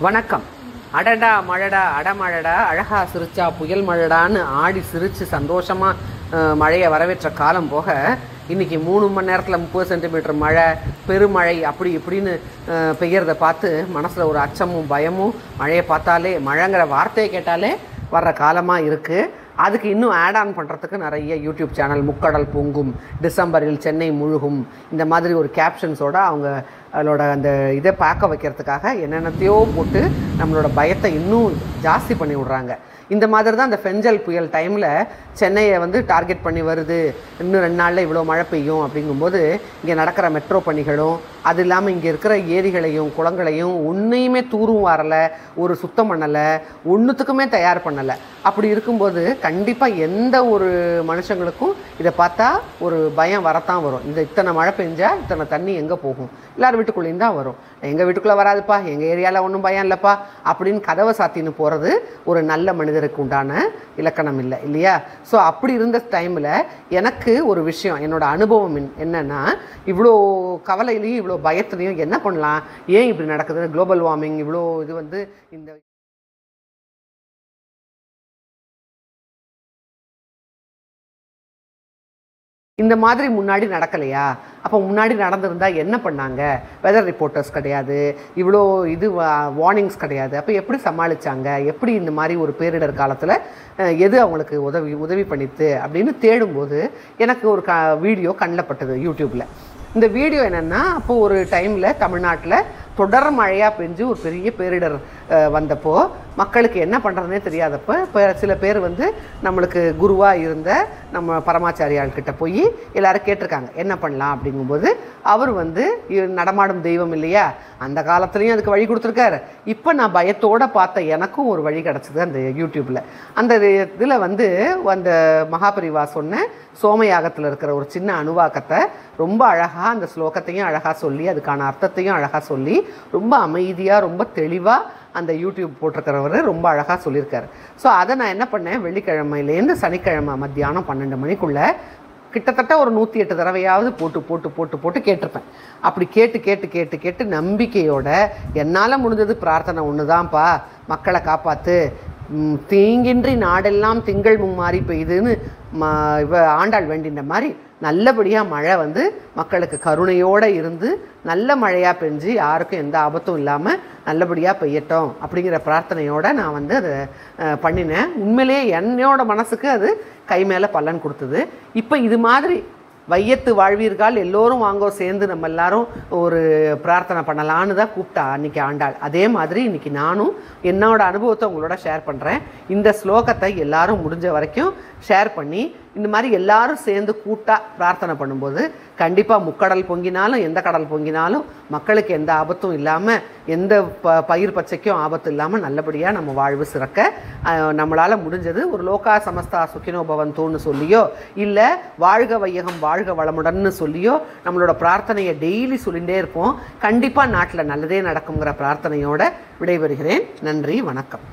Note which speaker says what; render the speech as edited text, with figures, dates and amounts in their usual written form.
Speaker 1: வணக்கம். அடடா மழடா அடமழடா அழகா சிரிச்சா புயல் மழடான்னு ஆடி சிரித்து சந்தோஷமாக மழையை வரவேற்ற காலம் போக இன்றைக்கி 3 மணி நேரத்தில் 30 சென்டிமீட்டர் மழை பெருமழை அப்படி இப்படின்னு பெய்யறதை பார்த்து மனசில் ஒரு அச்சமும் பயமும் மழையை பார்த்தாலே மழைங்கிற வார்த்தையை கேட்டாலே வர்ற காலமாக இருக்குது. அதுக்கு இன்னும் ஆட் ஆன் பண்ணுறதுக்கு நிறைய யூடியூப் சேனல் முக்கடல் பொங்கும், டிசம்பரில் சென்னை முழுகும், இந்த மாதிரி ஒரு கேப்ஷன்ஸோடு அவங்க அதோட அந்த இதை பார்க்க வைக்கிறதுக்காக என்னென்னத்தையோ போட்டு நம்மளோட பயத்தை இன்னும் ஜாஸ்தி பண்ணி விட்றாங்க. இந்த மாதிரி தான் அந்த ஃபெஞ்சல் புயல் டைமில் சென்னையை டார்கெட் பண்ணி வருது, இன்னும் 2 நாளில் இவ்வளோ மழை பெய்யும் அப்படிங்கும்போது இங்கே நடக்கிற மெட்ரோ பணிகளும் அது இல்லாமல் இங்கே இருக்கிற ஏரிகளையும் குளங்களையும் ஒன்றையுமே தூரும் வரலை, ஒரு சுத்தம் பண்ணலை, ஒன்றுத்துக்குமே தயார் பண்ணலை. அப்படி இருக்கும்போது கண்டிப்பாக எந்த ஒரு மனுஷங்களுக்கும் இதை பார்த்தா ஒரு பயம் வரத்தான் வரும். இத்தனை மழை பெஞ்சால் இத்தனை தண்ணி எங்கே போகும், எல்லாரும் வீட்டுக்குள்ளேயும் தான் வரும். எங்கள் வீட்டுக்குள்ளே வராதுப்பா, எங்கள் ஏரியாவில் ஒன்றும் பயம் இல்லைப்பா அப்படின்னு கதவை சாத்தின்னு போகிறது ஒரு நல்ல மனிதருக்கு உண்டான இலக்கணம் இல்லை இல்லையா? ஸோ அப்படி இருந்த டைமில் எனக்கு ஒரு விஷயம், என்னோடய அனுபவம் என்னென்னா, இவ்வளோ கவலையிலையும் இவ்வளோ பயத்துலையும் என்ன பண்ணலாம், ஏன் இப்படி நடக்குது, குளோபல் வார்மிங் இவ்வளோ இது இந்த இந்த மாதிரி முன்னாடி நடக்கலையா? அப்போ முன்னாடி நடந்திருந்தால் என்ன பண்ணாங்க? வெதர் ரிப்போர்ட்டர்ஸ் கிடையாது, இவ்வளோ வார்னிங்ஸ் கிடையாது. அப்போ எப்படி சமாளித்தாங்க, எப்படி இந்த மாதிரி ஒரு பேரிடர் காலத்தில் எது அவங்களுக்கு உதவி பண்ணித்து அப்படின்னு தேடும்போது எனக்கு ஒரு வீடியோ கண்ணில் பட்டது யூடியூப்பில். இந்த வீடியோ என்னென்னா, அப்போது ஒரு டைமில் தமிழ்நாட்டில் தொடர் மழையாக பெஞ்சு ஒரு பெரிய பேரிடர் வந்தப்போ மக்களுக்கு என்ன பண்ணுறதுனே தெரியாதப்போ இப்போ சில பேர் நம்மளுக்கு குருவாக இருந்த நம்ம பரமாச்சாரியாள்கிட்ட போய் எல்லோரும் கேட்டிருக்காங்க என்ன பண்ணலாம் அப்படிங்கும்போது அவர் நடமாடும் தெய்வம் இல்லையா, அந்த காலத்துலேயும் அதுக்கு வழி கொடுத்துருக்காரு. இப்போ நான் பயத்தோடு பார்த்த எனக்கும் ஒரு வழி கிடச்சிது அந்த யூடியூப்பில். அந்த இதில் அந்த மகாபரிவா சொன்ன சோமயாகத்தில் இருக்கிற ஒரு சின்ன அணுவாக்கத்தை ரொம்ப அழகாக அந்த ஸ்லோகத்தையும் அழகாக சொல்லி அதுக்கான அர்த்தத்தையும் அழகாக சொல்லி ரொம்ப அமைதியாக ரொம்ப தெளிவாக அந்த யூடியூப் போட்டிருக்கிறவர் ரொம்ப அழகாக சொல்லியிருக்காரு. ஸோ அதை நான் என்ன பண்ணேன், வெள்ளிக்கிழமையிலேருந்து சனிக்கிழமை மத்தியானம் 12 மணிக்குள்ளே கிட்டத்தட்ட ஒரு 108 தடவையாவது போட்டு போட்டு போட்டு போட்டு கேட்டிருப்பேன். அப்படி கேட்டு கேட்டு கேட்டு கேட்டு நம்பிக்கையோட என்னால் முடிஞ்சது பிரார்த்தனை ஒன்று தான்ப்பா, மக்களை காப்பாற்று, தீங்கின்றி நாடெல்லாம் திங்கள் மும்மாறி பெய்யுதுன்னு ஆண்டாள் வேண்டின மாதிரி நல்லபடியாக மழை மக்களுக்கு கருணையோடு இருந்து நல்ல மழையாக பெஞ்சு யாருக்கும் எந்த ஆபத்தும் இல்லாமல் நல்லபடியாக பெய்யட்டும் அப்படிங்கிற பிரார்த்தனையோடு நான் அதை பண்ணினேன். உண்மையிலேயே என்னோட மனசுக்கு அது கை மேலே பலன் கொடுத்தது. இப்போ இது மாதிரி வையத்து வாழ்வீர்கள் எல்லோரும் வாங்கோ சேர்ந்து நம்ம எல்லாரும் ஒரு பிரார்த்தனை பண்ணலான்னு தான் கூப்பிட்டா அன்றைக்கி ஆண்டாள். அதே மாதிரி இன்றைக்கி நானும் என்னோட அனுபவத்தை உங்களோட ஷேர் பண்ணுறேன். இந்த ஸ்லோகத்தை எல்லாரும் முடிஞ்ச வரைக்கும் ஷேர் பண்ணி இந்த மாதிரி எல்லாரும் சேர்ந்து கூட்டாக பிரார்த்தனை பண்ணும்போது கண்டிப்பாக முக்கடல் பொங்கினாலும் எந்த கடல் பொங்கினாலும் மக்களுக்கு எந்த ஆபத்தும் இல்லாமல் எந்த பயிர் பச்சைக்கும் ஆபத்து இல்லாமல் நல்லபடியாக நம்ம வாழ்வு சிறக்க நம்மளால் முடிஞ்சது ஒரு லோகா சமஸ்தா சுக்கினோ பவந்தோன்னு சொல்லியோ இல்லை வாழ்க வையகம் வாழ்க வளமுடன்னு சொல்லியோ நம்மளோட பிரார்த்தனையை டெய்லி சொல்லிகிட்டே இருப்போம். கண்டிப்பாக நாட்டில் நல்லதே நடக்குங்கிற பிரார்த்தனையோடு விடைபெறுகிறேன். நன்றி, வணக்கம்.